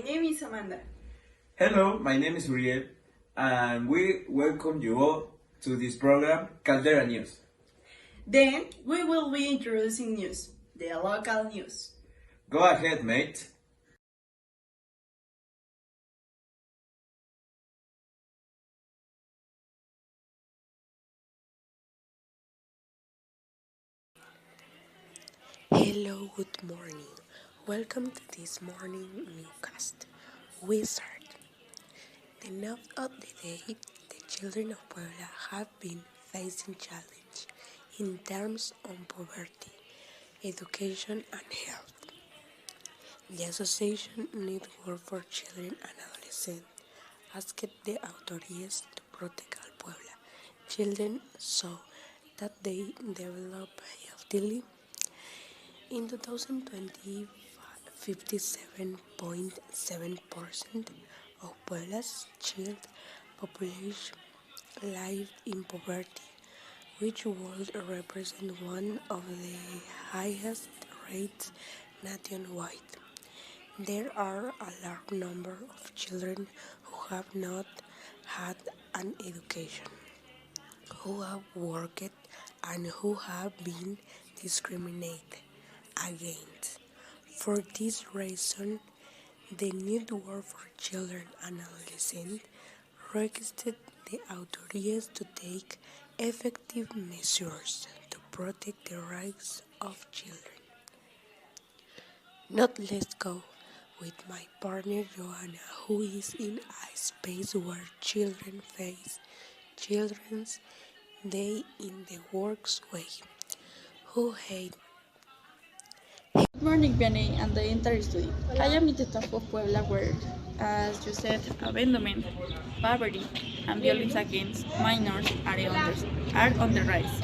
name is Amanda. Hello, my name is Uriel, and we welcome you all to this program, Caldera News. Then we will be introducing news, the local news. Go ahead, mate. Hello, good morning. Welcome to this morning newscast. We start. The note of the day, the children of Puebla have been facing challenge in terms of poverty, education and health. The Association Network for Children and Adolescents asked the authorities to protect all Puebla children so that they develop healthily. In 2020, 57.7% of Puebla's child population lived in poverty, which would represent one of the highest rates nationwide. There are a large number of children who have not had an education, who have worked, and who have been discriminated against. For this reason, the Network for Children and Adolescents requested the authorities to take effective measures to protect the rights of children. Now let's go with my partner Yoana, who is in a space where children face Children's Day in the works way. Who hate Good morning, Viviana and the entire studio. I am in the top of Puebla where, as you said, abandonment, poverty, and violence against minors are on the rise.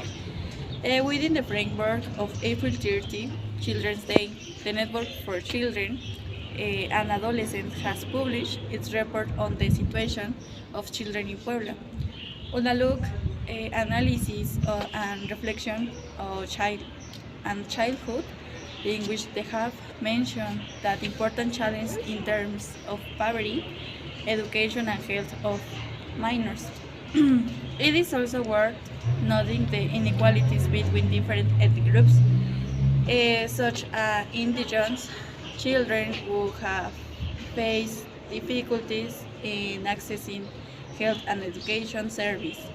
Within the framework of April 30, Children's Day, the Network for Children and Adolescents has published its report on the situation of children in Puebla. On a look, analysis and reflection of childhood, in which they have mentioned that important challenge in terms of poverty, education and health of minors. It is also worth noting the inequalities between different ethnic groups, such as indigenous children who have faced difficulties in accessing health and education service,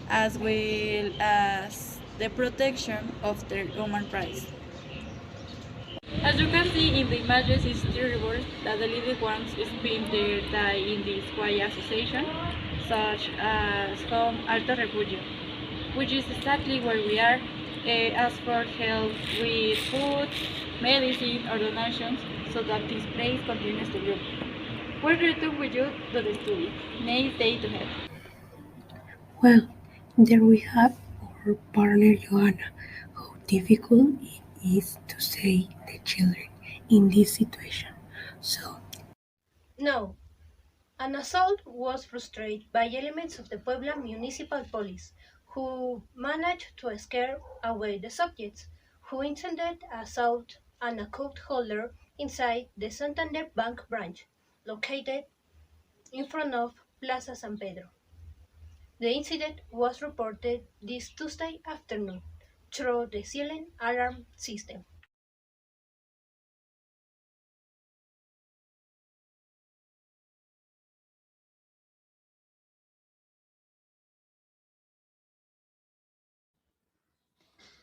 as well as the protection of their human rights. As you can see in the images, it's terrible that the little ones is being die in this quiet association, such as Home Alto Refugio, which is exactly where we are. Ask for help with food, medicine, or donations, so that this place continues to grow. We're returning with you to the studio. Nice day to have. Well, there we have our partner Yoana. How difficult it is to say the children in this situation. So, No, an assault was frustrated by elements of the Puebla Municipal Police, who managed to scare away the subjects, who intended assault an account holder inside the Santander Bank branch, located in front of Plaza San Pedro. The incident was reported this Tuesday afternoon through the silent alarm system.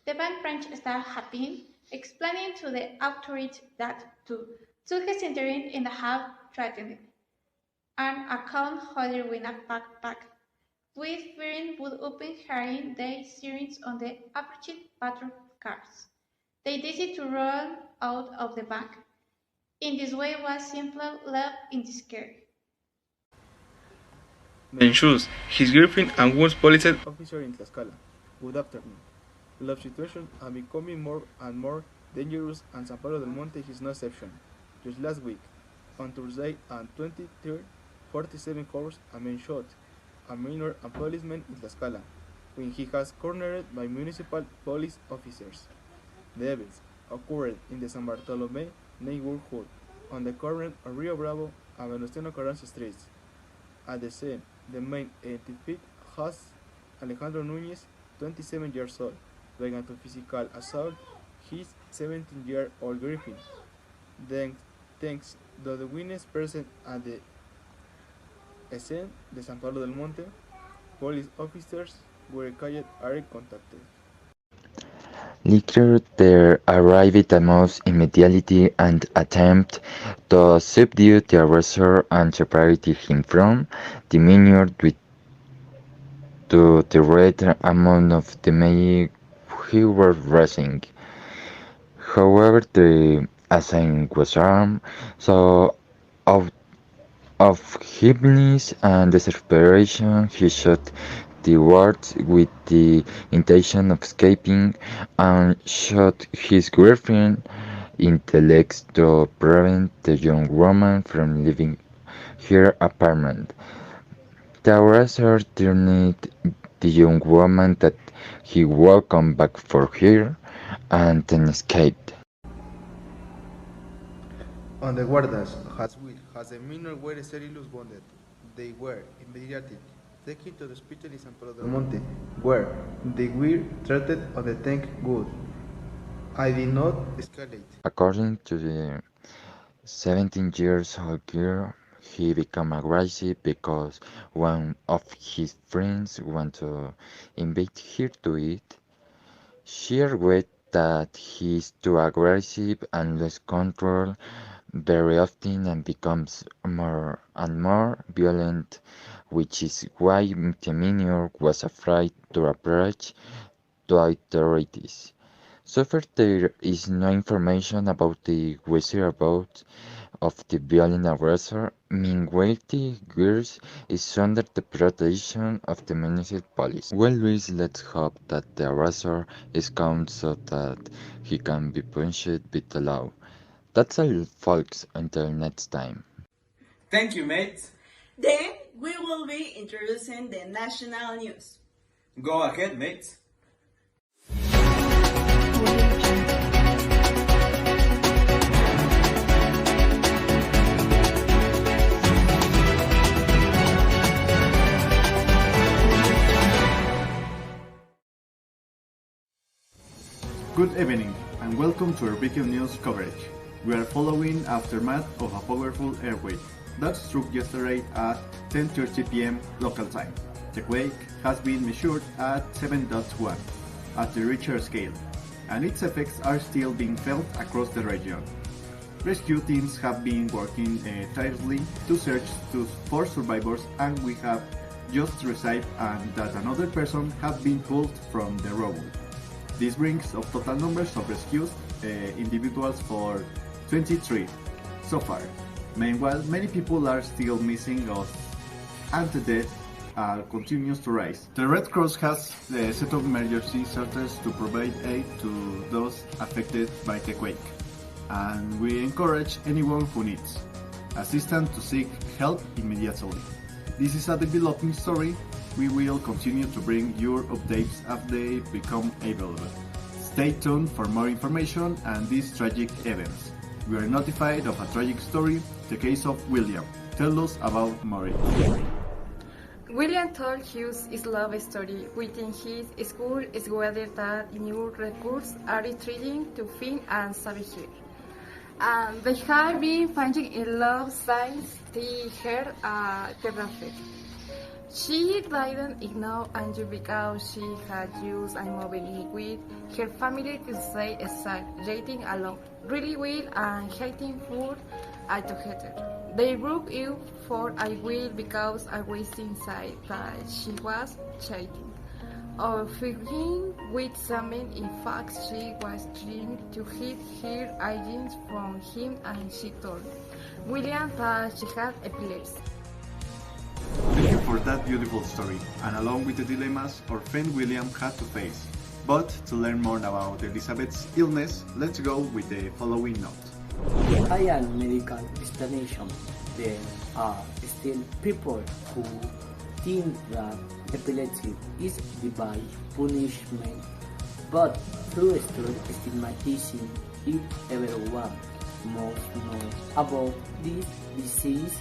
The bank branch staff have been explaining to the authorities that two his entering in the house threatened an account holder with a backpack, with fearing would open hearing their sirens on the approaching patrol cars. They decided to run out of the bank. In this way was simply left in despair. Then shoots his girlfriend and wounds police officer in Tlaxcala. Good afternoon. Love situations are becoming more and more dangerous, and San Pablo del Monte is no exception. Just last week, on Thursday and 23rd, 47 hours, a man shot a minor and policeman in Tlaxcala when he was cornered by municipal police officers. The events occurred in the San Bartolome neighborhood on the corner of Rio Bravo and Venustiano Carranza streets. At the scene, the main identified has Alejandro Núñez, 27 years old, began to physical assault his 17-year-old Griffin. Thanks to the witness present at the scene de San Pablo del Monte, police officers were called are contacted. Later, they arrived almost immediately and attempted to subdue the aggressor and separate him from the minor due to the great amount of the men he was raising. However, the assassin was armed, so out of heaviness and desperation, he shot the wards with the intention of escaping and shot his girlfriend in the legs to prevent the young woman from leaving her apartment. The aggressor warned the young woman that he would come back for her and then escaped. On the guardas, as the minor were seriously wounded, they were immediately taken to the hospital in San Pedro del Monte, where they were treated on the tank good. I did not escalate. According to the 17-year-old girl, he became aggressive because one of his friends wanted to invite her to eat. She argued that he is too aggressive and loses control very often and becomes more and more violent, which is why the minor was afraid to approach the authorities. So far, there is no information about the whereabouts of the violent aggressor. Meanwhile, the girl is under the protection of the municipal police. Well, Luis, let's hope that the aggressor is caught so that he can be punished with the law. That's all, folks, until next time. Thank you, mate. Then we will be introducing the national news. Go ahead, mate. Good evening and welcome to our breaking news coverage. We are following aftermath of a powerful earthquake that struck yesterday at 10:30 p.m. local time. The quake has been measured at 7.1 at the Richter scale, and its effects are still being felt across the region. Rescue teams have been working tirelessly to search for survivors, and we have just received that another person has been pulled from the rubble. This brings the total numbers of rescued individuals for 23 so far. Meanwhile, many people are still missing us, and the death continues to rise. The Red Cross has set up emergency shelters to provide aid to those affected by the quake, and we encourage anyone who needs assistance to seek help immediately. This is a developing story. We will continue to bring you updates as they become available. Stay tuned for more information and these tragic events. We are notified of a tragic story, the case of William. Tell us about Maury. William told his love story within his school is whether that new recruits are trying to find and save her. And they have been finding in love since they heard terrific. She didn't ignore Andrew because she had used a movie with her family to say exaggerating along really well and hating food together. They broke up for a while because I was inside that she was cheating or figuring with someone. In fact, she was trying to hide her agents from him, and she told William that she had epilepsy. Thank you for that beautiful story, and along with the dilemmas our friend William had to face. But to learn more about Elizabeth's illness, let's go with the following note. I am medical explanation. There are still people who think that epilepsy is divine punishment, but through stigmatizing it everyone most known about this disease,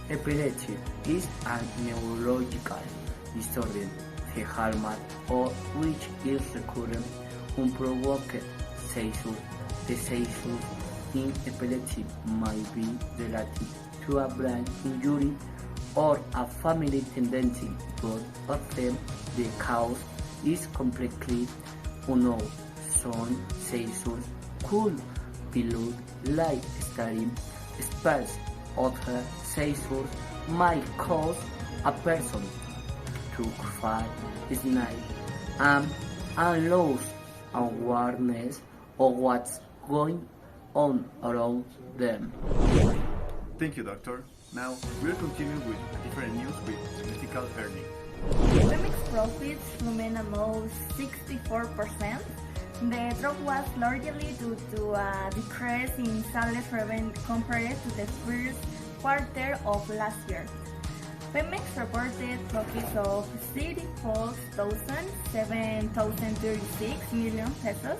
epilepsy is a neurological disorder, the hallmark of which is recurrent, unprovoked seizures. The seizures in epilepsy might be related to a brain injury or a family tendency, but often the cause is completely unknown. Some seizures could be looked like staring spells. Other seizures might cause a person to cry, sniff, and lose awareness of what's going on around them. Thank you, Doctor. Now, we'll continue with different news with political earning. Pemex profits remain above 64%. The drop was largely due to a decrease in sales revenue compared to the first quarter of last year. Pemex reported profits of 34,736 million pesos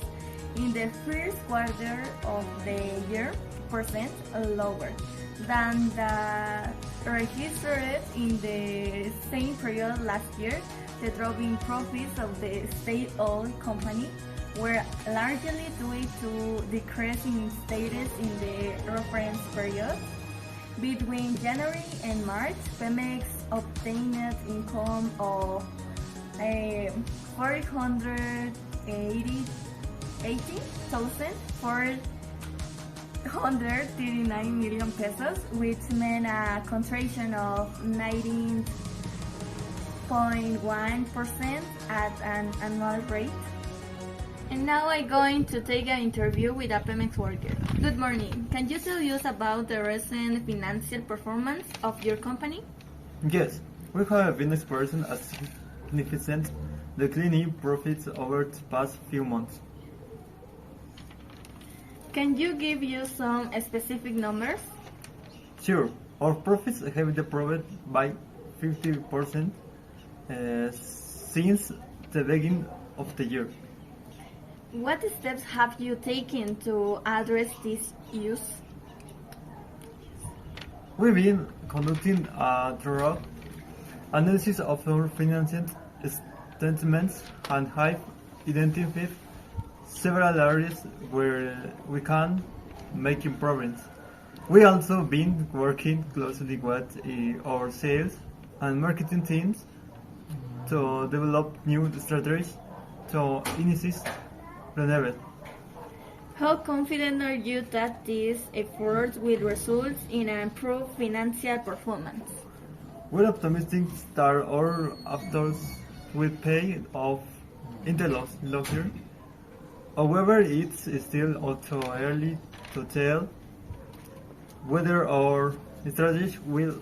in the first quarter of the year, percent lower than the registered in the same period last year. The drop in profits of the state-owned company were largely due to decrease in status in the reference period. Between January and March, Pemex obtained income of 480,439 million pesos, which meant a contraction of 19.1% at an annual rate. And now I'm going to take an interview with a Pemex worker. Good morning. Can you tell us about the recent financial performance of your company? Yes, we have been experiencing a significant decline in profits over the past few months. Can you give us some specific numbers? Sure, our profits have improved by 50% since the beginning of the year. What steps have you taken to address these issues? We've been conducting a thorough analysis of our financial statements and have identified several areas where we can make improvements. We also been working closely with our sales and marketing teams to develop new strategies to initiate renewal. How confident are you that these efforts will result in an improved financial performance? We're optimistic that our efforts will pay off in the long year. However, it's still too early to tell whether our strategy will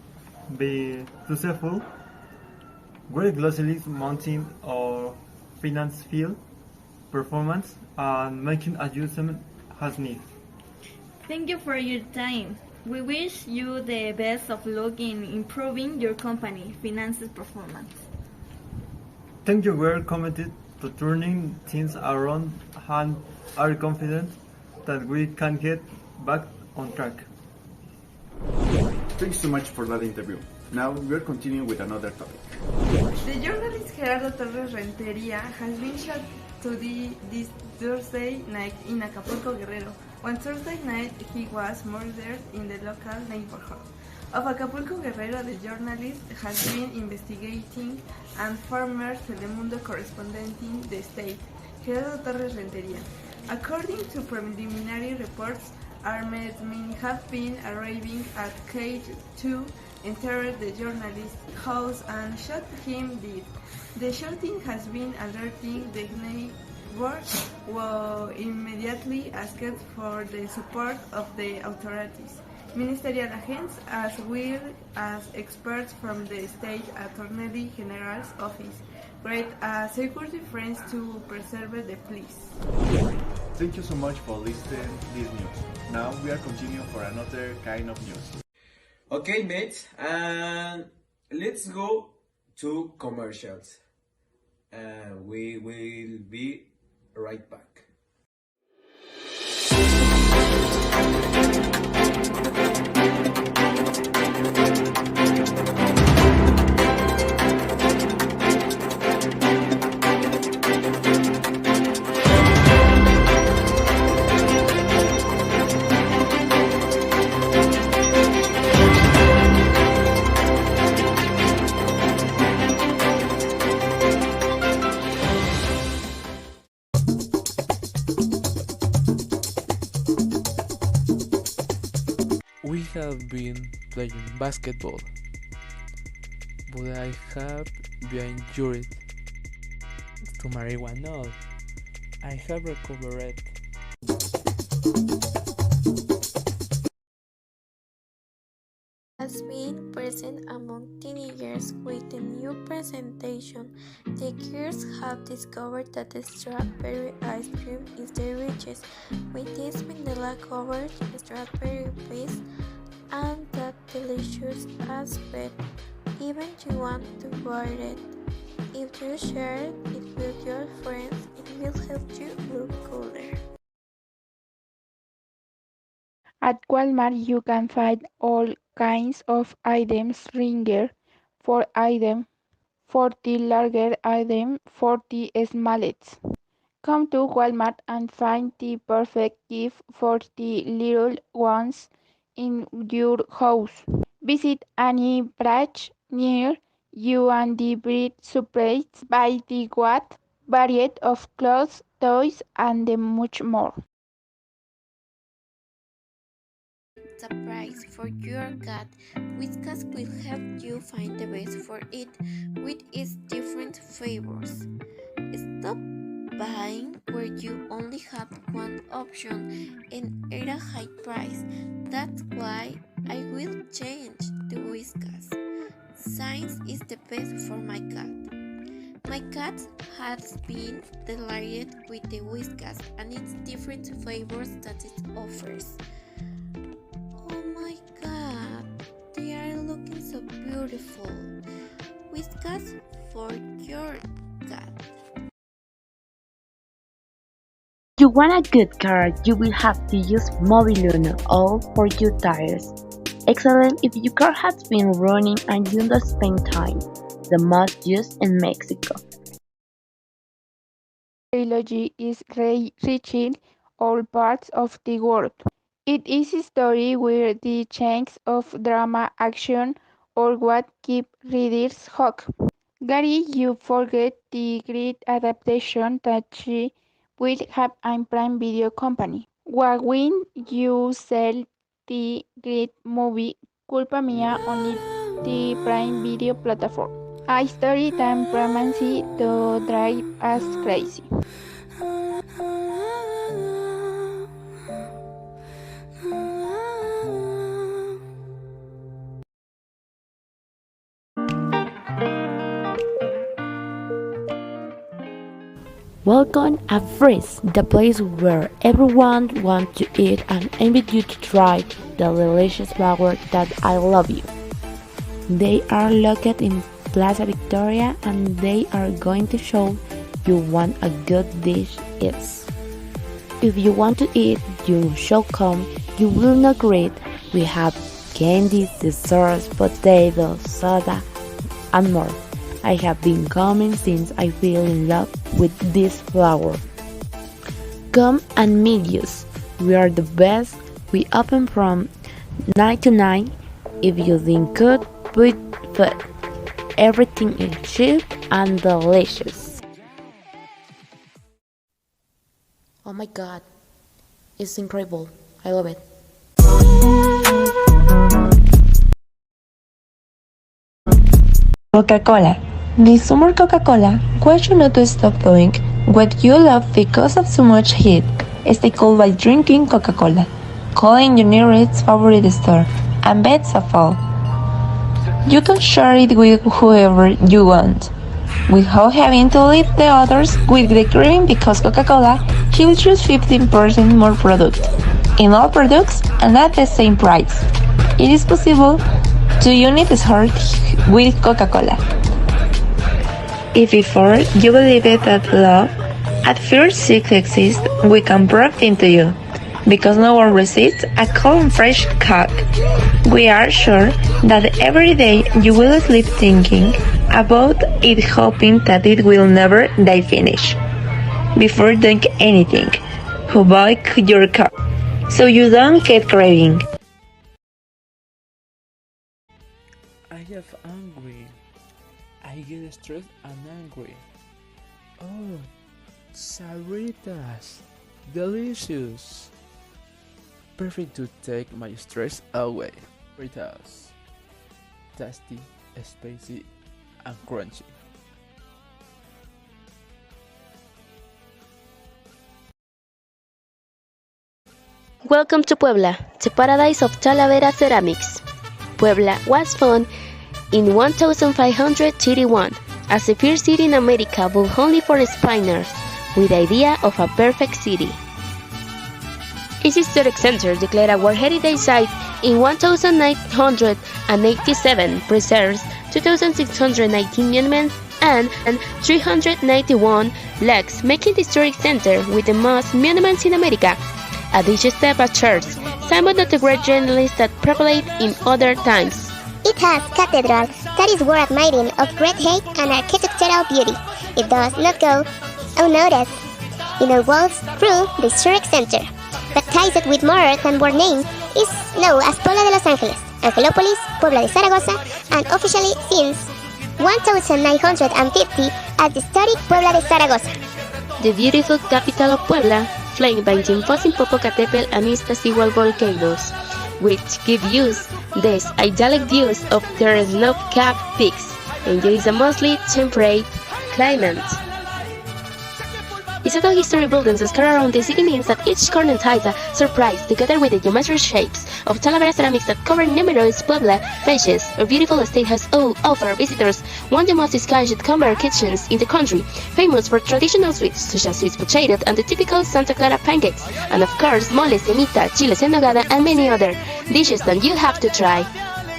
be successful. We're closely monitoring our financial performance and making adjustments as needed. Thank you for your time. We wish you the best of luck in improving your company finances performance. Thank you. We're committed to turning things around and are confident that we can get back on track. Thanks so much for that interview. Now we're continuing with another topic. The journalist Gerardo Torres Renteria has been shot this Thursday night in Acapulco, Guerrero. On Thursday night, he was murdered in the local neighborhood of Acapulco, Guerrero. The journalist has been investigating and former Telemundo correspondent in the state, Gerardo Torres Renteria. According to preliminary reports, armed men have been arriving at Cage 2, entered the journalist's house and shot him dead. The shooting has been alerting the neighbors, who immediately asked for the support of the authorities, ministerial agents, as well as experts from the State Attorney General's office, great security friends to preserve the peace. Thank you so much for listening this news. Now we are continuing for another kind of news. Okay, mates, and let's go to commercials. We will be right back. We have been playing basketball, but I have been injured to marijuana. I have recovered. Has been present among teenagers with the new presentation. The girls have discovered that the strawberry ice cream is the richest, with this vanilla-covered strawberry piece and that delicious aspect. Even you want to buy it. If you share it with your friends, it will help you look cooler. At Walmart you can find all kinds of items, ringer for item, 40 larger item, 40 smallets. Come to Walmart and find the perfect gift for the little ones in your house. Visit any branch near you and be surprised by the wide variety of clothes, toys, and much more. The price for your cat. Whiskas will help you find the best for it with its different flavors. Stop buying where you only have one option and at a high price. That's why I will change to Whiskas. Science is the best for my cat. My cat has been delighted with the Whiskas and its different flavors that it offers. Oh my god, they are looking so beautiful. Whiskas for your cat. You want a good car, you will have to use Mobiluno all for your tires. Excellent if your car has been running and you don't spend time. The most used in Mexico. Trilogy is reaching all parts of the world. It is a story where the chunks of drama, action, or what keep readers hooked. Gary, you forget the great adaptation that she will have on Prime Video Company. When you sell the great movie Culpa Mía on the Prime Video platform. A story time pregnancy to drive us crazy. Welcome at Freeze, the place where everyone wants to eat and invite you to try the delicious flower that I love you. They are located in Plaza Victoria and they are going to show you what a good dish is. If you want to eat, you should come. You will not regret. We have candies, desserts, potatoes, soda, and more. I have been coming since I fell in love with this flower. Come and meet us. We are the best. We open from 9 to 9. If you think good, put food. Everything is cheap and delicious. Oh my god, it's incredible. I love it. Coca-Cola. This summer Coca-Cola wants you not to stop doing what you love because of so much heat. Stay cool by drinking Coca-Cola. Call in your nearest favorite store and bets of all. You can share it with whoever you want, without having to leave the others with the craving because Coca-Cola gives you 15% more product in all products and at the same price. It is possible to unite his heart with Coca-Cola. If before you believed that love at first sight exists, we can prove it to you. because no one resists a cold and fresh cock. We are sure that every day you will sleep thinking about it, hoping that it will never die finish. Before doing anything, boil your cock so you don't get craving. I get angry. I get stressed and angry. Oh, Sarritas, delicious. Perfect to take my stress away. Sarritas, tasty, spicy, and crunchy. Welcome to Puebla, the paradise of Talavera ceramics. Puebla was found in 1531 as the first city in America built only for Spaniards, with the idea of a perfect city. Its historic center, declared a World Heritage Site in 1987, preserves 2,619 monuments and 391 lakes, making the historic center with the most monuments in America. A dish step at church, symbol of the great journalists that prevailed in other times. It has cathedral that is worth admiring of great height and architectural beauty. It does not go unnoticed in the walls through the historic center. Baptized with more than one name, is known as Puebla de Los Ángeles, Angelópolis, Puebla de Zaragoza, and officially since 1950 as the historic Puebla de Zaragoza. The beautiful capital of Puebla, flanked by the imposing Popocatépetl and Iztaccíhuatl volcanoes, which give use these idyllic views of their snow-capped peaks, enjoys a mostly temperate climate. Its total history buildings scattered around the city means that each corner hides a surprise, together with the geometric shapes of Talavera ceramics that cover numerous Puebla benches. Our beautiful estate has offered visitors one of the most distinguished cover kitchens in the country, famous for traditional sweets such as sweet potato and the typical Santa Clara pancakes, and of course mole, semita, chiles en nogada, and many other dishes that you have to try.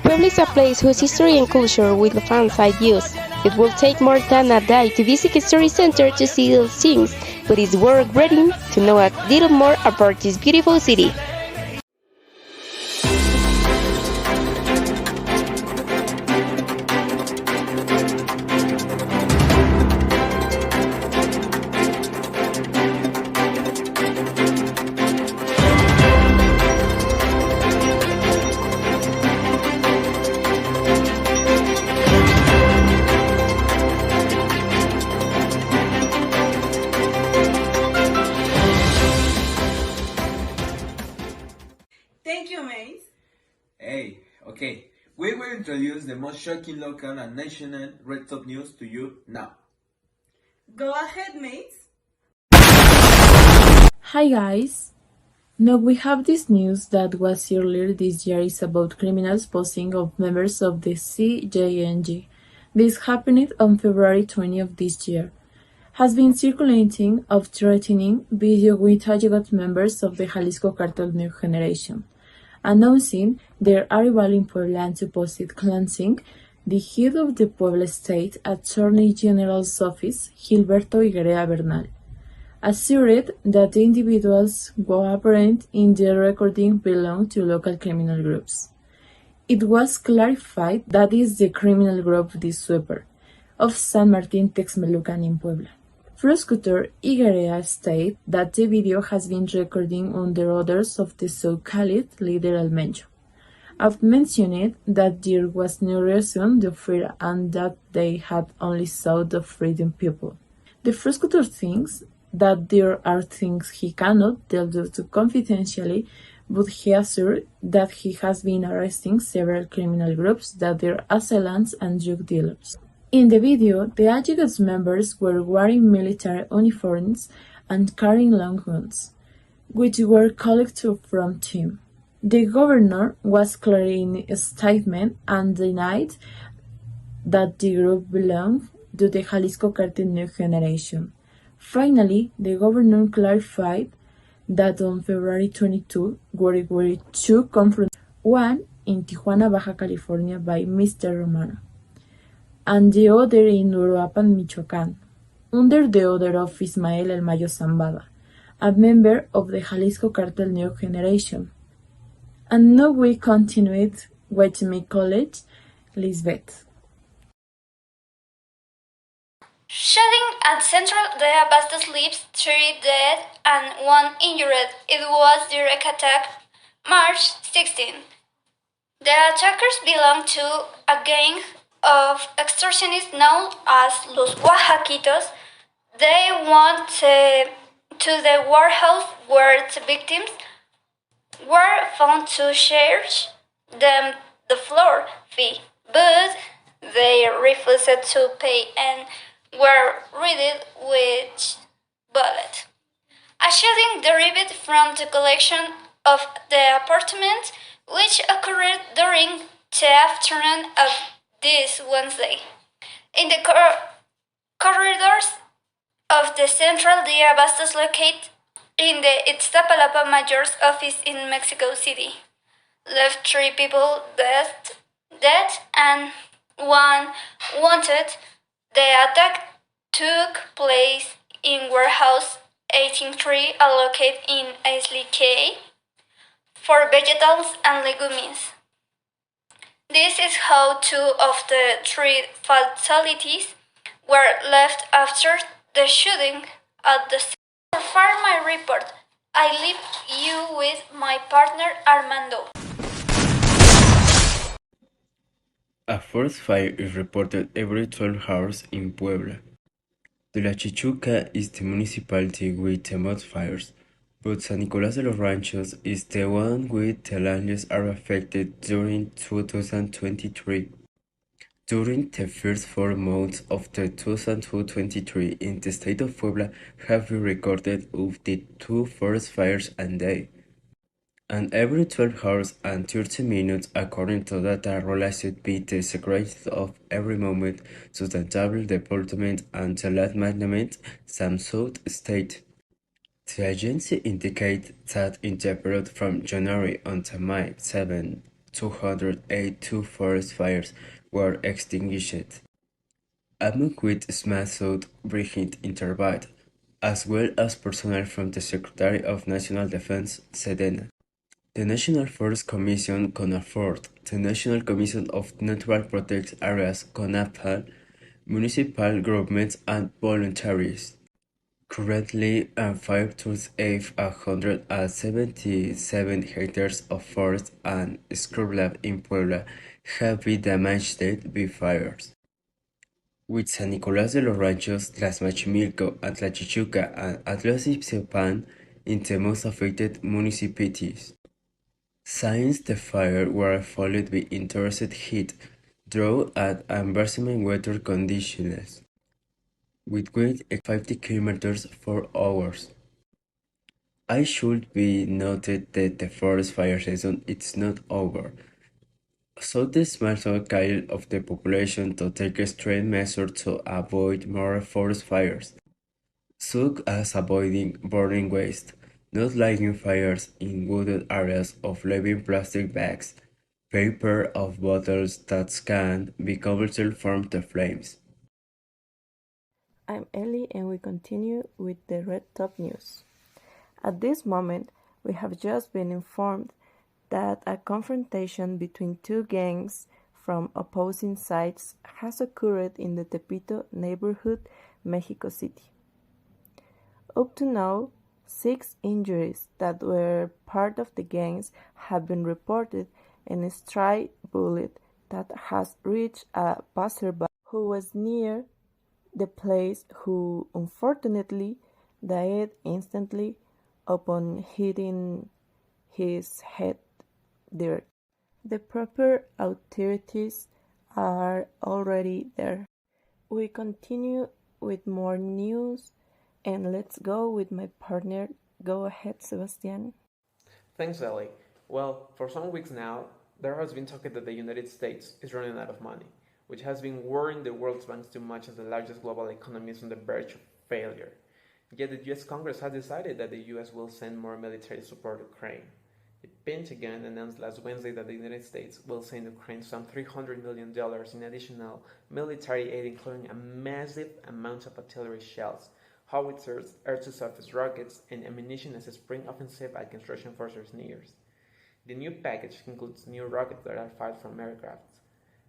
Puebla is a place whose history and culture will find side use. It will take more than a day to visit a history center to see those things, but it's worth reading to know a little more about this beautiful city. Thank you, Mace. Hey, okay. We will introduce the most shocking local and national red top news to you now. Go ahead, Mace. Hi guys! Now we have this news that was earlier this year is about criminals posing of members of the CJNG. This happened on February 20 of this year. Has been circulating of threatening video with alleged members of the Jalisco Cartel New Generation, announcing their arrival in Puebla and supposed cleansing. The head of the Puebla State Attorney General's office, Gilberto Iguerea Bernal, assured that the individuals apparent in the recording belong to local criminal groups. It was clarified that is the criminal group The Sweeper of San Martin Texmelucan in Puebla. Prosecutor Iguerea stated that the video has been recording under orders of the so-called leader Almencho. I've mentioned that there was no reason to fear and that they had only sought to freedom people. The prosecutor thinks that there are things he cannot tell due to confidentiality, but he assured that he has been arresting several criminal groups that are assailants and drug dealers. In the video, the alleged members were wearing military uniforms and carrying long guns, which were collected from them. The governor was clear in a statement and denied that the group belonged to the Jalisco Cartel New Generation. Finally, the governor clarified that on February 22 were two confrontations, one in Tijuana, Baja California by Mr. Romano, and the other in Uruapan, Michoacán, under the order of Ismael El Mayo Zambada, a member of the Jalisco Cartel New Generation. And now we continue with my colleague, Lizbeth. Shelling at Central de Abastos leaves 3 dead and 1 injured. It was direct attack March 16. The attackers belong to a gang of extortionists known as Los Oaxaquitos. They went to the warehouse where the victims were found to charge them the floor fee, but they refused to pay and were greeted with bullets. A shooting derived from the collection of the apartment, which occurred during the afternoon of this Wednesday. In the corridors of the Central de Abastos located in the Iztapalapa Mayor's office in Mexico City, left 3 people dead and 1 wanted. The attack took place in warehouse 183 located in Aisley K for vegetables and legumes. This is how 2 of the 3 fatalities were left after the shooting at the scene. For my report, I leave you with my partner Armando. A forest fire is reported every 12 hours in Puebla. De la Chichuca is the municipality with the most fires, but San Nicolás de los Ranchos is the one with the largest are affected during 2023. During the first 4 months of the 2023 in the state of Puebla have been recorded of the 2 forest fires a day, and every 12 hours and 30 minutes according to data released by the Secretary of Every Moment Sustainable Development and the Land Management, some South State. The agency indicates that in the period from January until May 7, 282 forest fires were extinguished, among which Smith Brigade intervened, as well as personnel from the Secretary of National Defense, SEDENA, the National Forest Commission, CONAFORT, the National Commission of Natural Protected Areas, CONAPAL, municipal governments, and voluntaries. Currently, 5,877 hectares of forest and scrubland in Puebla have been damaged by fires, with San Nicolás de los Ranchos, Tlaxmachimilco, and Tlachichuca, and Atlasipsepan in the most affected municipalities. Since the fires were followed by intense heat, drought, and embarrassing weather conditions, with winds exceeding 50 kilometers per hour. It should be noted that the forest fire season is not over, so the small scale of the population to take extreme measures to avoid more forest fires, such as avoiding burning waste, not lighting fires in wooded areas, of leaving plastic bags, paper, of bottles that can be converted from the flames. I'm Ellie and we continue with the Red Top News. At this moment, we have just been informed that a confrontation between 2 gangs from opposing sides has occurred in the Tepito neighborhood, Mexico City. Up to now, 6 injuries that were part of the gangs have been reported, and a stray bullet that has reached a passerby who was near the place, who unfortunately died instantly upon hitting his head dirt. The proper authorities are already there. We continue with more news, and let's go with my partner. Go ahead, Sebastián. Thanks, Ellie. Well, for some weeks now, there has been talk that the United States is running out of money, which has been worrying the world's banks too much as the largest global economy is on the verge of failure. Yet the US Congress has decided that the US will send more military support to Ukraine. The Pentagon announced last Wednesday that the United States will send Ukraine some $300 million in additional military aid, including a massive amount of artillery shells, howitzers, air-to-surface rockets, and ammunition as a spring offensive against Russian forces near. The new package includes new rockets that are fired from aircraft.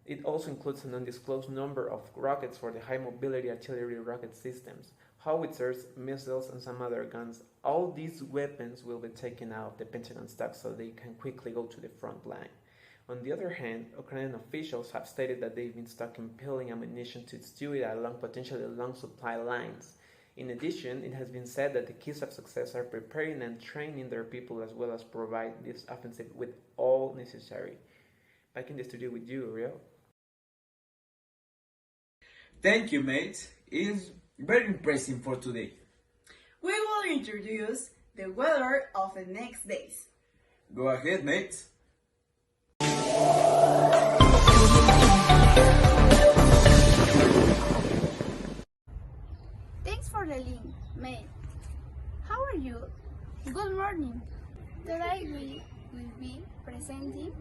It also includes an undisclosed number of rockets for the high-mobility artillery rocket systems, howitzers, missiles, and some other guns. All these weapons will be taken out of the Pentagon stock so they can quickly go to the front line. On the other hand, Ukrainian officials have stated that they've been stockpiling ammunition to stew it along potentially long supply lines. In addition, it has been said that the keys of success are preparing and training their people as well as provide this offensive with all necessary. Back in the studio with you, Uriel. Thank you, mate. It's very impressive for today. We will introduce the weather of the next days. Go ahead, mate. Thanks for the link, mate. How are you? Good morning. Today we will be presenting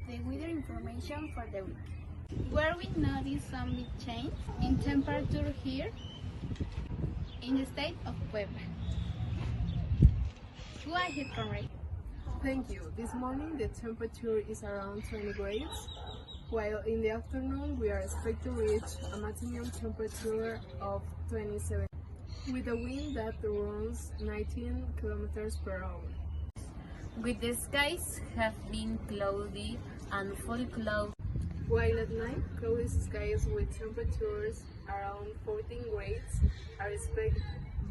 the weather information for the week, where we notice some big change in temperature here in the state of Puebla. Go ahead, Conrad. Thank you. This morning the temperature is around 20 grades, while in the afternoon we are expected to reach a maximum temperature of 27, with a wind that runs 19 kilometers per hour. With the skies have been cloudy and full cloud. While at night, cloudy skies with temperatures around 14 grades are expected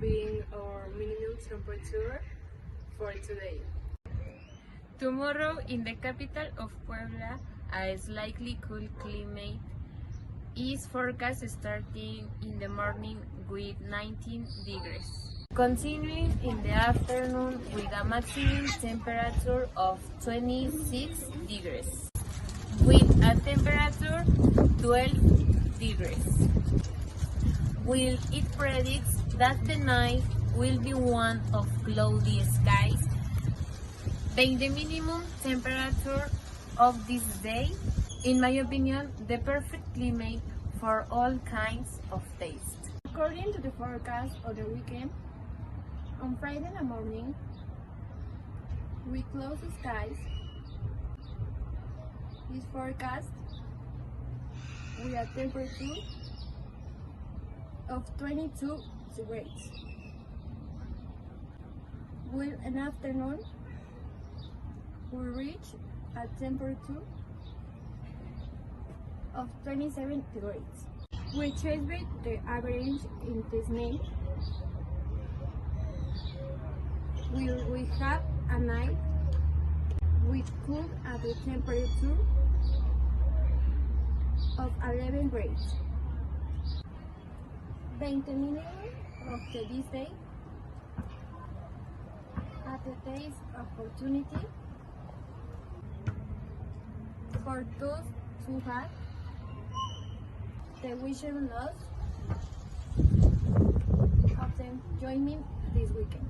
being our minimum temperature for today. Tomorrow in the capital of Puebla, a slightly cool climate is forecast starting in the morning with 19 degrees. Continuing in the afternoon with a maximum temperature of 26 degrees, with a temperature 12 degrees. While it predicts that the night will be one of cloudy skies, being the minimum temperature of this day, in my opinion, the perfect climate for all kinds of taste. According to the forecast of the weekend, on Friday in the morning, we close the skies. This forecast with a temperature of 22 degrees. With an afternoon, we reach a temperature of 27 degrees. We celebrate the average in this night. We have a night with cool at the temperature of 11 grades. The minimum of this day at the day's opportunity for those who had the weekend loss of the enjoyment this weekend.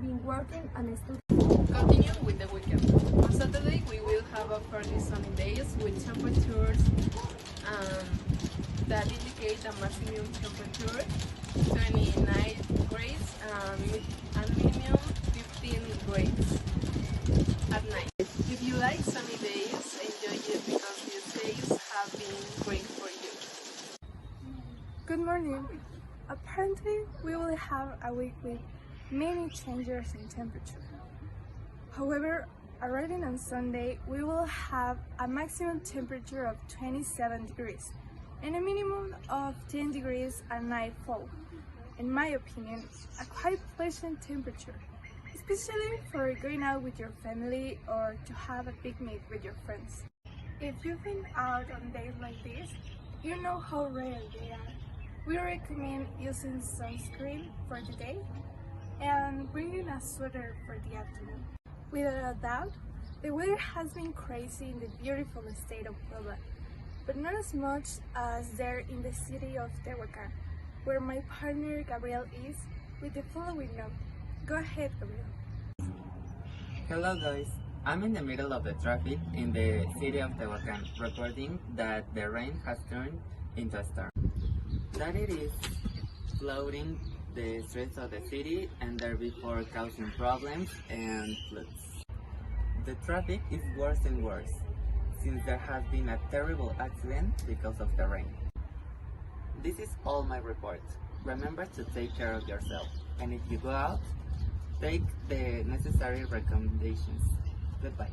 Been working on studying. Continuing with the weekend. On Saturday we will have a fairly sunny days with temperatures that indicate a maximum temperature 29 grades and minimum 15 grades at night. If you like sunny days, enjoy it because these days have been great for you. Good morning. Apparently, we will have a week with many changes in temperature. However, arriving on Sunday, we will have a maximum temperature of 27 degrees and a minimum of 10 degrees at nightfall. In my opinion, a quite pleasant temperature, especially for going out with your family or to have a picnic with your friends. If you've been out on days like this, you know how rare they are. We recommend using sunscreen for the day and bringing a sweater for the afternoon. Without a doubt, the weather has been crazy in the beautiful state of Puebla, but not as much as there in the city of Tehuacan, where my partner Gabriel is, with the following note. Go ahead, Gabriel. Hello guys, I'm in the middle of the traffic in the city of Tehuacan, reporting that the rain has turned into a storm. That it is flooding the streets of the city and therefore causing problems and floods. The traffic is worse and worse since there has been a terrible accident because of the rain. This is all my report. Remember to take care of yourself, and if you go out, take the necessary recommendations. Goodbye.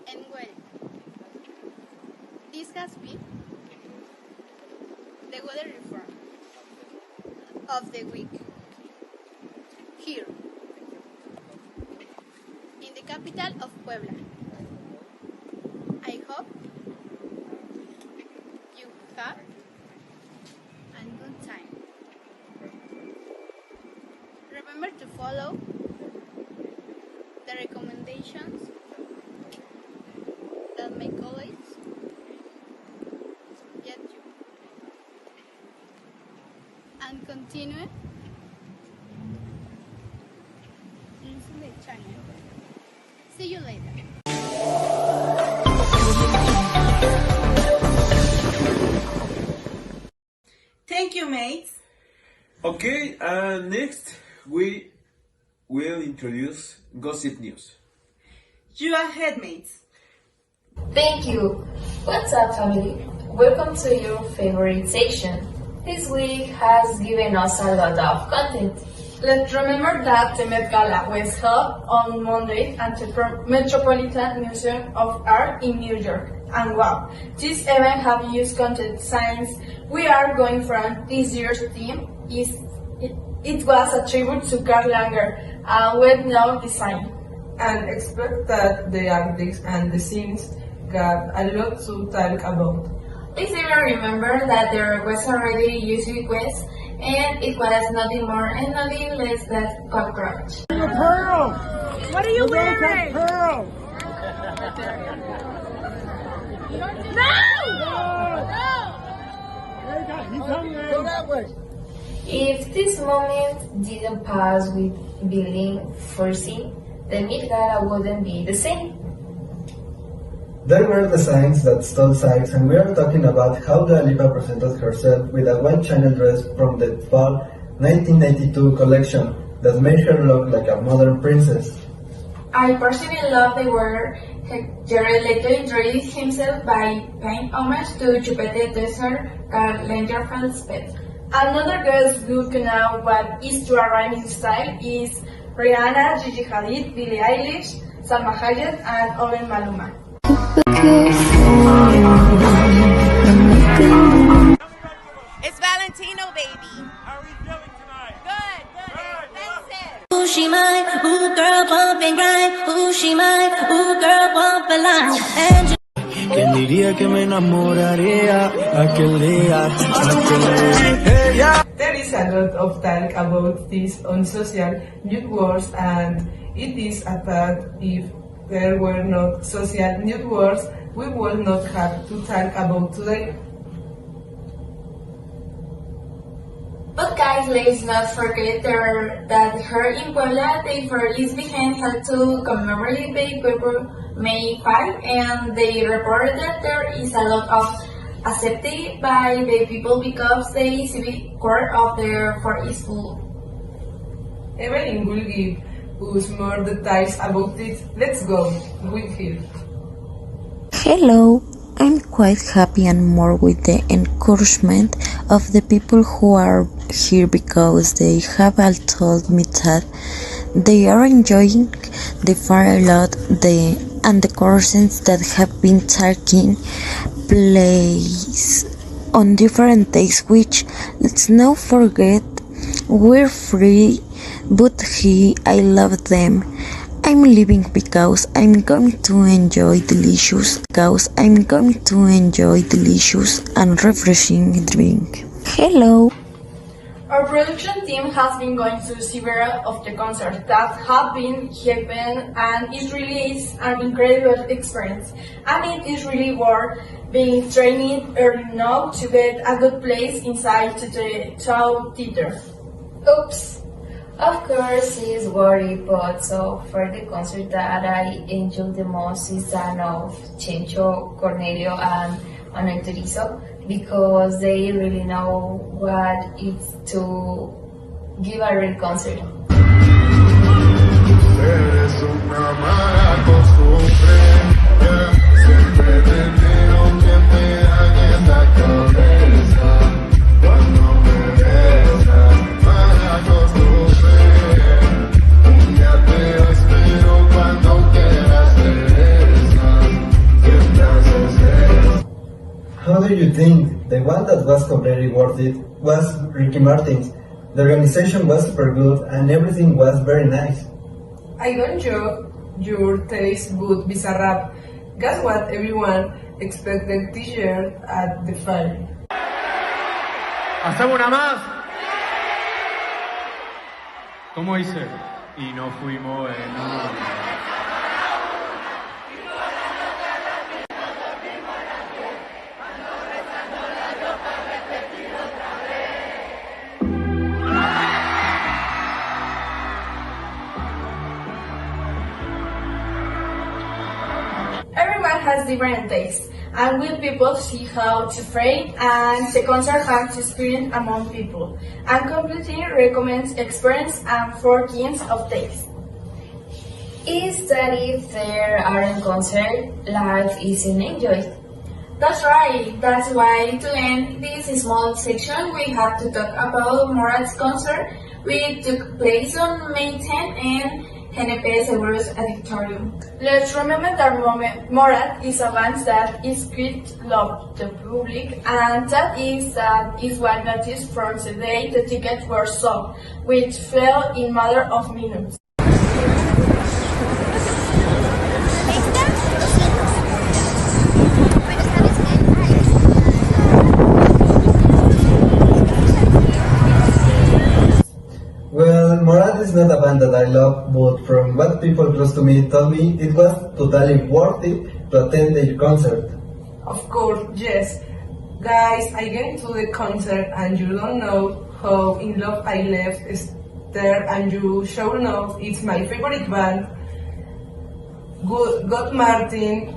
And well, this has been the weather report of the week here in the capital of Puebla. I hope you have a good time. Remember to follow the recommendations that my colleagues get you, and continue using the channel. See you later. Thank you, mates. Okay, next we will introduce gossip news. You ahead, mates. Thank you. What's up, family? Welcome to your favorite section. This week has given us a lot of content. Let's remember that the Met Gala was held on Monday at the Metropolitan Museum of Art in New York. And wow, this event have used content since we are going from this year's theme. It was a tribute to Karl Langer, a well-known designer. And expect that the antics and the scenes got a lot to talk about. Please even remember that there was already used request, and it was nothing more and nothing less than cockroach. Pearl! What are you wearing? Pearl! Go that way. If this moment didn't pass with being foreseen, the Met Gala wouldn't be the same. There were designs that stole sights, and we are talking about how Dua Lipa presented herself with a white Chanel dress from the fall 1992 collection that made her look like a modern princess. I personally love the way Yosarely introduced himself by paying homage to Chupete Desert Karl Lagerfeld's pet. Another girl's look now what is to arrive in style is Rihanna, Gigi Hadid, Billie Eilish, Salma Hayek, and Owen Maluma. It's Valentino, baby. How are we feeling tonight? Good. That's it. Ooh, she mine, ooh, girl, bump and grind. Ooh, she mine, ooh, girl, bump a line. And ¿Quién diría que me enamoraría aquel día? There is a lot of talk about this on social networks, and it is a fact if there were not social networks, we would not have to talk about today. But guys, let's not forget that here in Puebla, the for Lizbeth had to commemorate the Puebla May 5, and they reported that there is a lot of accepted by the people because the civic court of their for is full. Evelyn will give us more details about it. Let's go with her. Hello, I'm quite happy and more with the encouragement of the people who are here because they have all told me that they are enjoying the fair a lot and the courses that have been taking place on different days, which let's not forget we're free, but I love them. I'm leaving because I'm going to enjoy delicious and refreshing drink. Hello. Our production team has been going to several of the concerts that have been happening, and it really is an incredible experience. And it is really worth being trained early now to get a good place inside to the show theater. Oops. Of course, it's worried, but so for the concert that I enjoyed the most is that of Chencho, Cornelio, and Turizo. because they really know what it's to give a real concert. Eres una mala costumbre, siempre te digo que me dañes la cabeza cuando me besas, mala costumbre. Un día te espero cuando quieras regresar, siempre haces eso. How do you think the one that was completely worth it was Ricky Martin's? The organization was super good and everything was very nice. I don't know your taste good Bizarrap. Guess what everyone expected t-shirt at the fair. ¿Hacemos una más? ¿Cómo hice? Y no fuimos Everyone has different tastes, and will people see how to frame and the concert has to experience among people, and completely recommends experience and 4 kinds of taste. Is that if there aren't concerts, life isn't enjoyed? That's right, that's why to end this small section we have to talk about Morat's concert, which took place on May 10 and NP Seguros Auditorium. Let's remember that Morat is a band that is great love the public, and that is what noticed from the day the tickets were sold, which fell in matter of minutes. Well, Morat is not a band that I love, but from what people close to me told me, it was totally worth it to attend their concert. Of course, yes. Guys, I went to the concert and you don't know how in love I left there, and you sure know it's my favorite band. God Martin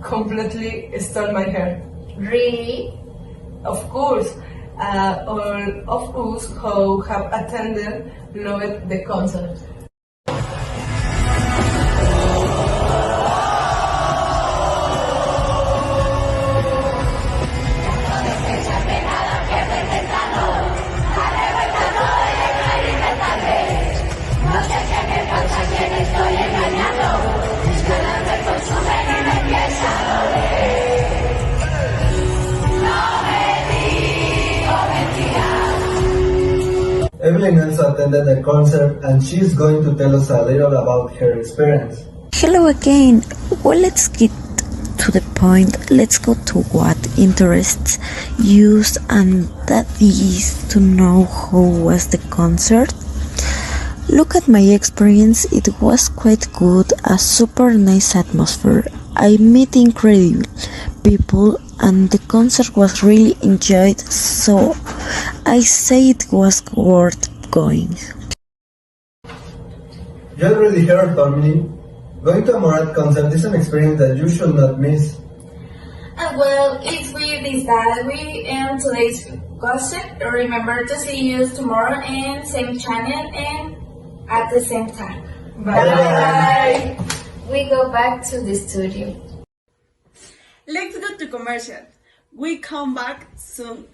completely stole my heart. Really? Of course. All of us who have attended loved the concert. Evelyn also attended the concert and she is going to tell us a little about her experience. Hello again. Well, let's get to the point. Let's go to what interests you, and that is to know how was the concert. Look at my experience. It was quite good, a super nice atmosphere. I met incredible people and the concert was really enjoyed, so I say it was worth going. You already heard from me. Going to a Morat concert is an experience that you should not miss. Well, it's weird is that we end today's gossip. Remember to see you tomorrow and same channel and at the same time. Bye. We go back to the studio. Let's go to commercial. We come back soon.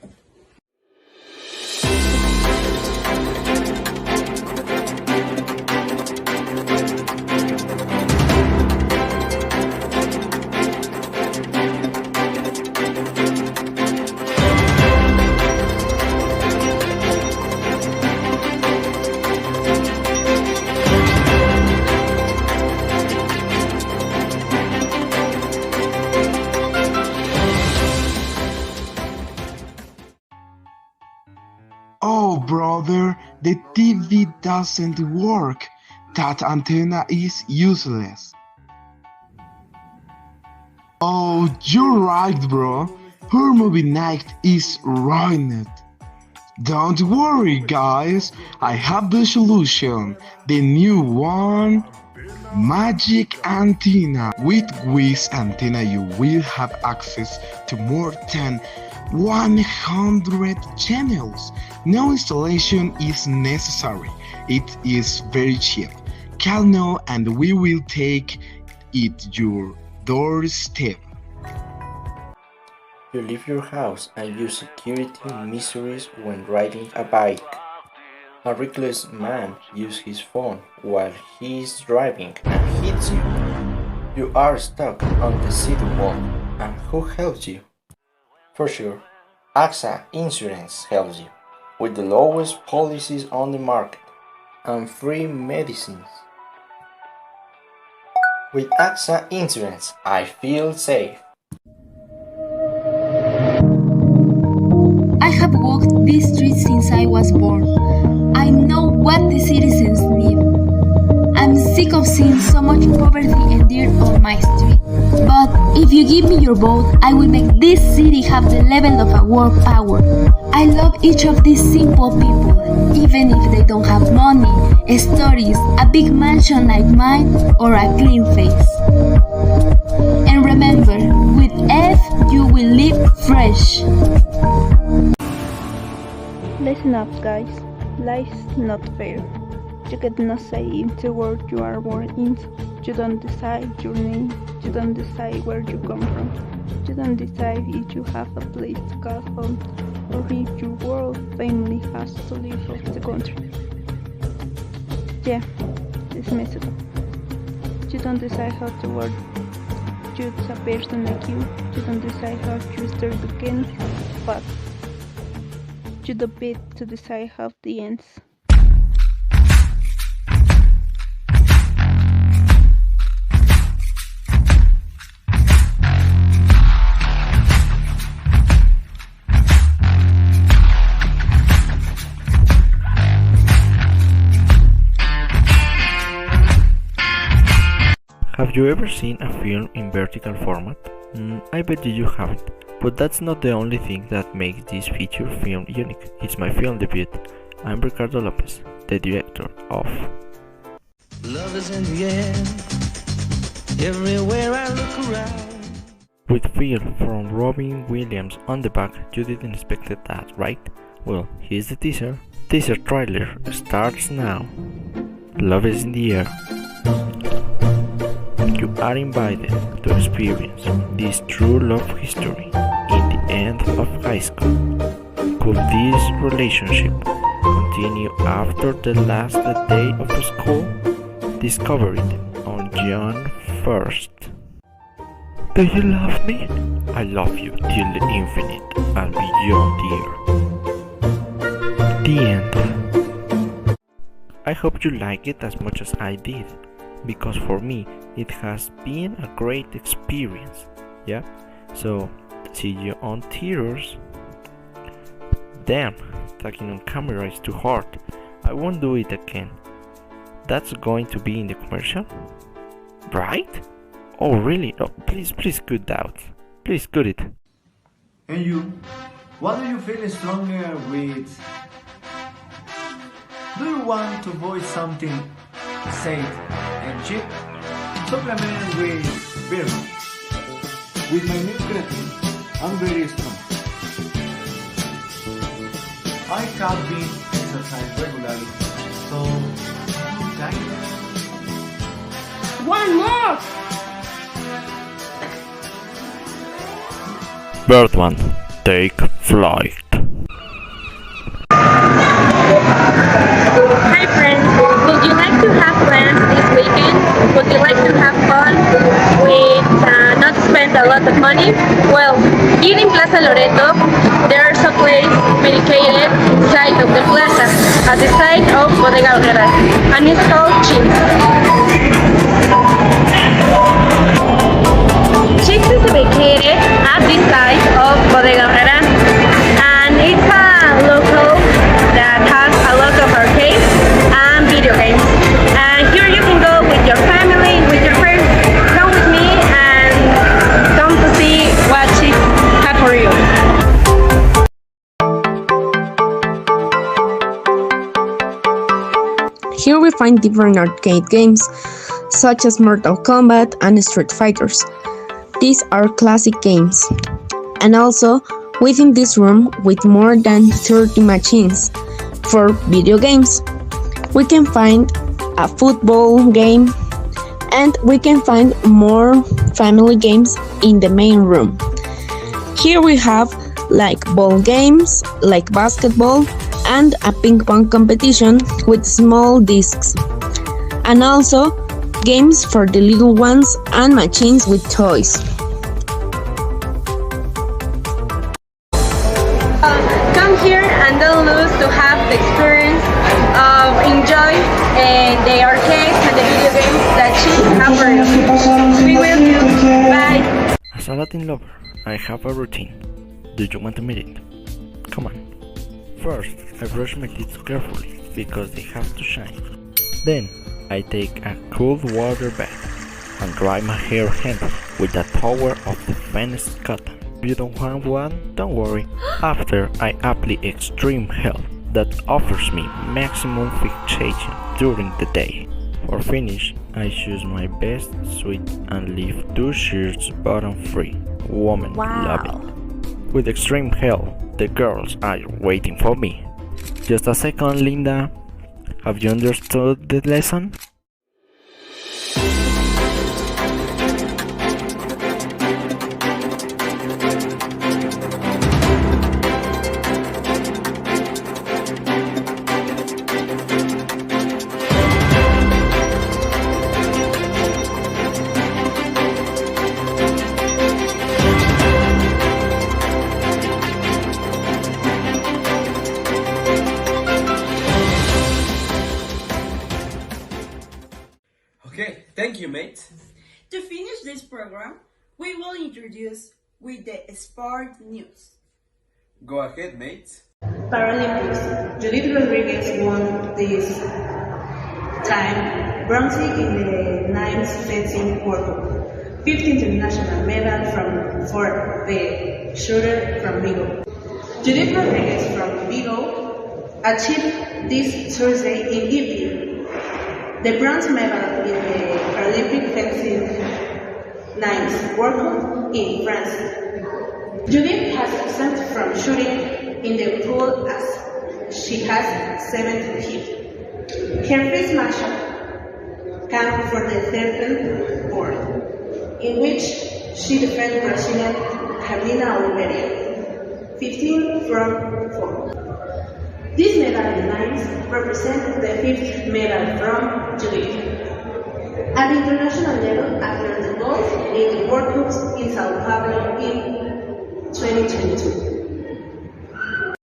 Oh brother, the TV doesn't work. That antenna is useless. Oh, you're right, bro. Her movie night is ruined. Don't worry, guys. I have the solution. The new one. Magic Antenna. With Wiz Antenna you will have access to more than 100 channels. No installation is necessary. It is very cheap. Call now and we will take it your doorstep. You leave your house and use security measures when riding a bike. A reckless man uses his phone while he is driving and hits you. You are stuck on the city wall, and who helps you? For sure, AXA Insurance helps you, with the lowest policies on the market and free medicines. With AXA Insurance, I feel safe. I have walked these streets since I was born. I know what the citizens need. I'm sick of seeing so much poverty and dirt on my street. But if you give me your vote, I will make this city have the level of a world power. I love each of these simple people, even if they don't have money, stories, a big mansion like mine, or a clean face. And remember, with F, you will live fresh. Listen up, guys. Life's not fair. You cannot say into word you are born into. You don't decide your name. You don't decide where you come from. You don't decide if you have a place to call home, or if your world family has to leave off the country. Yeah, dismiss it. You don't decide how to work. Choose a person like you. You don't decide how to start again, but you the bit to decide how the ends. Have you ever seen a film in vertical format? I bet you haven't, but that's not the only thing that makes this feature film unique. It's my film debut. I'm Ricardo Lopez, the director of Love is in the air, everywhere I look around. With film from Robin Williams on the back. You didn't expect that, right? Well, here's the teaser. Teaser trailer starts now. Love is in the air. You are invited to experience this true love history in the end of high school. Could this relationship continue after the last day of school? Discover it on June 1st. Do you love me? I love you till the infinite and beyond, dear. The end. I hope you like it as much as I did, because for me it has been a great experience. Yeah, so see you on theaters. Damn, talking on camera is too hard. I won't do it again. That's going to be in the commercial, right? Oh really? No, please cut out. Please cut it. And you? What do you feel stronger with? Do you want to avoid something safe and cheap? Supplement with beer. With my new creatine, I'm very strong. I have been exercising regularly, so I'm tired. One more! Birdman, take flight. Hi friends, would you like to have plans this weekend? Would you like to have fun with not spend a lot of money? Well, here in Plaza Loreto, there is a place dedicated inside of the plaza, at the side of Bodega Herrera, and it's called Chips. Chips is located at the side of Bodega Herrera, and it's a local that has a lot of arcades and video games. And here you can go with your family, with your friends. Come with me and come to see what Chips have for you. Here we find different arcade games such as Mortal Kombat and Street Fighters. These are classic games. And also, within this room with more than 30 machines for video games, we can find a football game and we can find more family games in the main room. Here we have like ball games, like basketball, and a ping pong competition with small discs. And also games for the little ones and machines with toys. Come here and don't lose to have the experience of enjoy the arcades and the video games that she have for you. We will you. Bye. As a Latin lover, I have a routine. Do you want to meet it? Come on. First, I brush my teeth carefully because they have to shine. Then, I take a cold water bath and dry my hair handle with a towel of the finest cotton. If you don't have one, don't worry. After, I apply extreme heat that offers me maximum fixation during the day. For finish, I choose my best suit and leave 2 shirts bottom free. Woman love it. With extreme heat, the girls are waiting for me. Just a second, Linda. Have you understood the lesson? Okay, thank you, mate. To finish this program, we will introduce with the sport news. Go ahead, mate. Paralympics. Judith Rodriguez won this time bronze in the 9th fencing World Cup. 5th international medal for the shooter from Vigo. Judith Rodriguez from Vigo achieved this Thursday in Ivy the bronze medal in the Paralympic fencing 9th World Cup in France. Judith has exempt from shooting in the pool as she has 7 feet. Her first matchup came for the 13th board, in which she defended Brazilian Carolina Oliveira, 15 from 4. This medal in nines represents the 5th medal from Judith. At the international level, after the gold in the World Cups in Sao Paulo in 2022.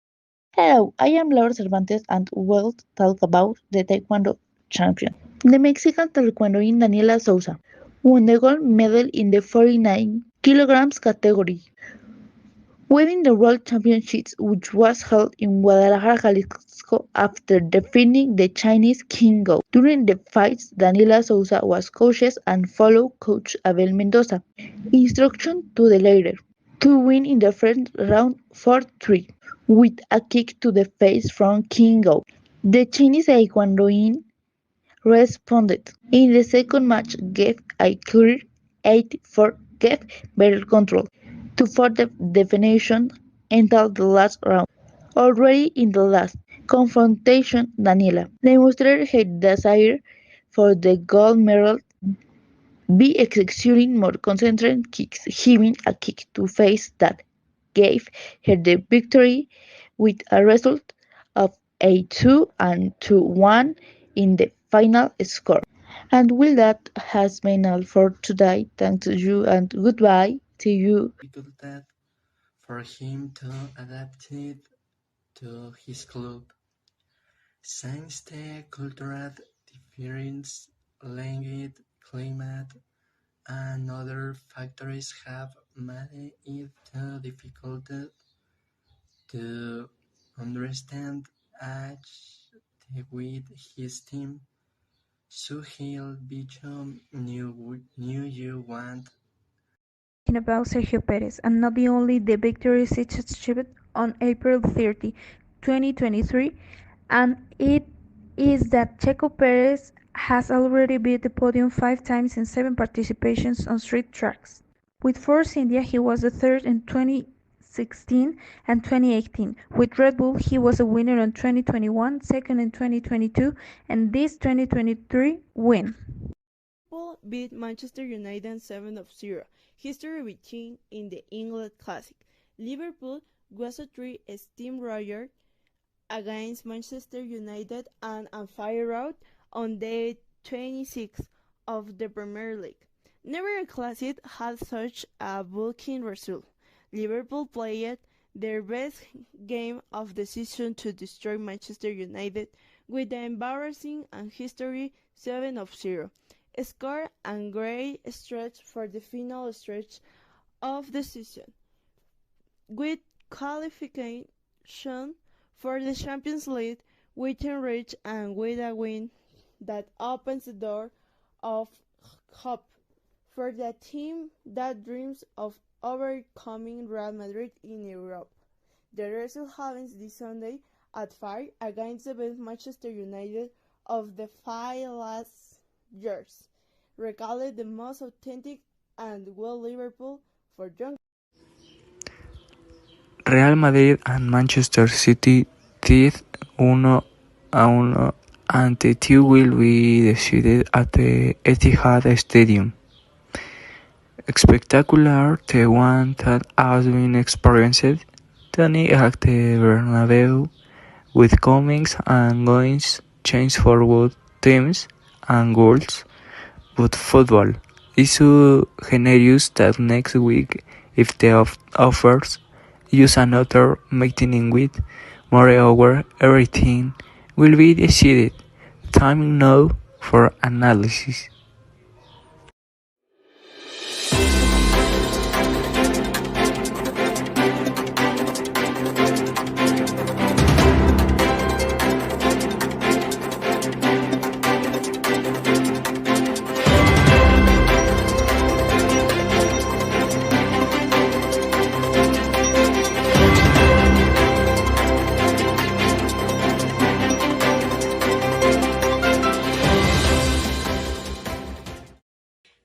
Hello, I am Laura Cervantes and will talk about the Taekwondo champion. The Mexican Taekwondoin Daniela Souza won the gold medal in the 49 kilograms category, winning the World Championships, which was held in Guadalajara, Jalisco, after defeating the Chinese King Go. During the fights, Daniela Souza was coached and followed coach Abel Mendoza instruction to the latter to win in the first round 4-3 with a kick to the face from King Go. The Chinese Taekwondoin responded in the second match, gave a clear 8-4, gave better control to further definition until the last round. Already in the last confrontation, Daniela demonstrated her desire for the gold medal by executing more concentrated kicks, giving a kick to face that gave her the victory with a result of a 2-1 in the final score. And with that has been all for today. Thanks to you and goodbye to you. Difficult for him to adapt it to his club. Since the cultural difference, language, climate, and other factors have made it difficult to understand with his team, so he'll become new you want. About Sergio Perez, and not the only the victory he achieved on April 30, 2023, and it is that Checo Perez has already beat the podium 5 times in 7 participations on street tracks. With Force India, he was the third in 2016 and 2018. With Red Bull, he was a winner in 2021, second in 2022, and this 2023 win. Liverpool beat Manchester United 7-0, history written in the England Classic. Liverpool was a 3 steamroller against Manchester United and a fire out on the 26th of the Premier League. Never a classic had such a bulking result. Liverpool played their best game of the season to destroy Manchester United with the embarrassing and history 7-0 score and great stretch for the final stretch of the season, with qualification for the Champions League within reach and with a win that opens the door of hope for the team that dreams of overcoming Real Madrid in Europe. The result happens this Sunday at 5 against the best Manchester United of the 5 last years, recalled the most authentic and well Liverpool for young. Real Madrid and Manchester City tied 1-1 and the two will be decided at the Etihad Stadium. Spectacular, the one that has been experienced Tony at the Bernabeu, with comings and goings change for both teams and goals, but football is so generous that next week, if the offers use another meeting with, moreover, everything will be decided. Time now for analysis.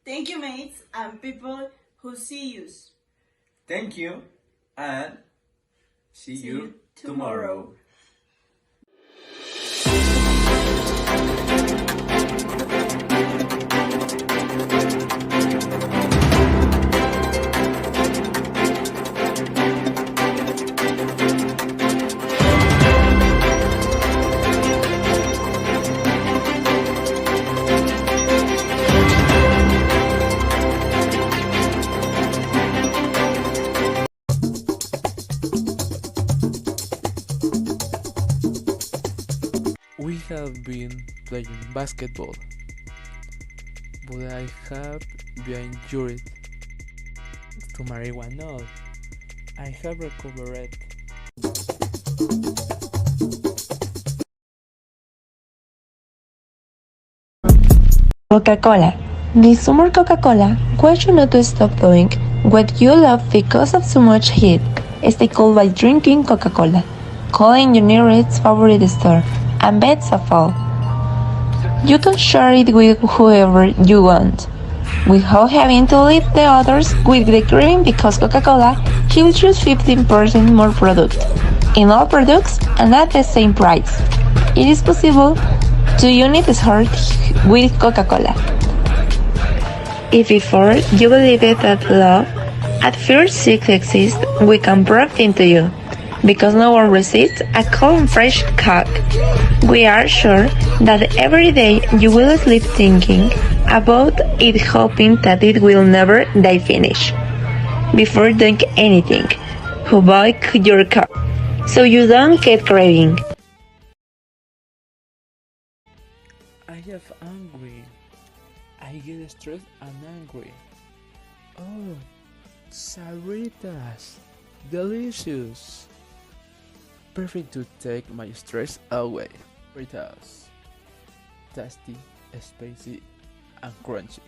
Thank you, mates and people who see you. Thank you and see you tomorrow. We have been playing basketball, but I have been injured to marijuana. I have recovered. Coca-Cola. This summer Coca-Cola wants you not to stop doing what you love because of so much heat. Stay cool while drinking Coca-Cola. Call in your nearest favorite store. And best of all, you can share it with whoever you want, without having to leave the others with the craving, because Coca-Cola gives you 15% more product in all products and at the same price. It is possible to unite his heart with Coca-Cola. If before you believed that love at first sight exists, we can prove it to you. Because no one resists a cold and fresh Coke. We are sure that every day you will sleep thinking about it, hoping that it will never die finish. Before doing anything, who buy your Coke, so you don't get craving. I get angry. I get stressed and angry. Oh, Sarritas, delicious. Perfect to take my stress away. Fritas, tasty, spicy, and crunchy.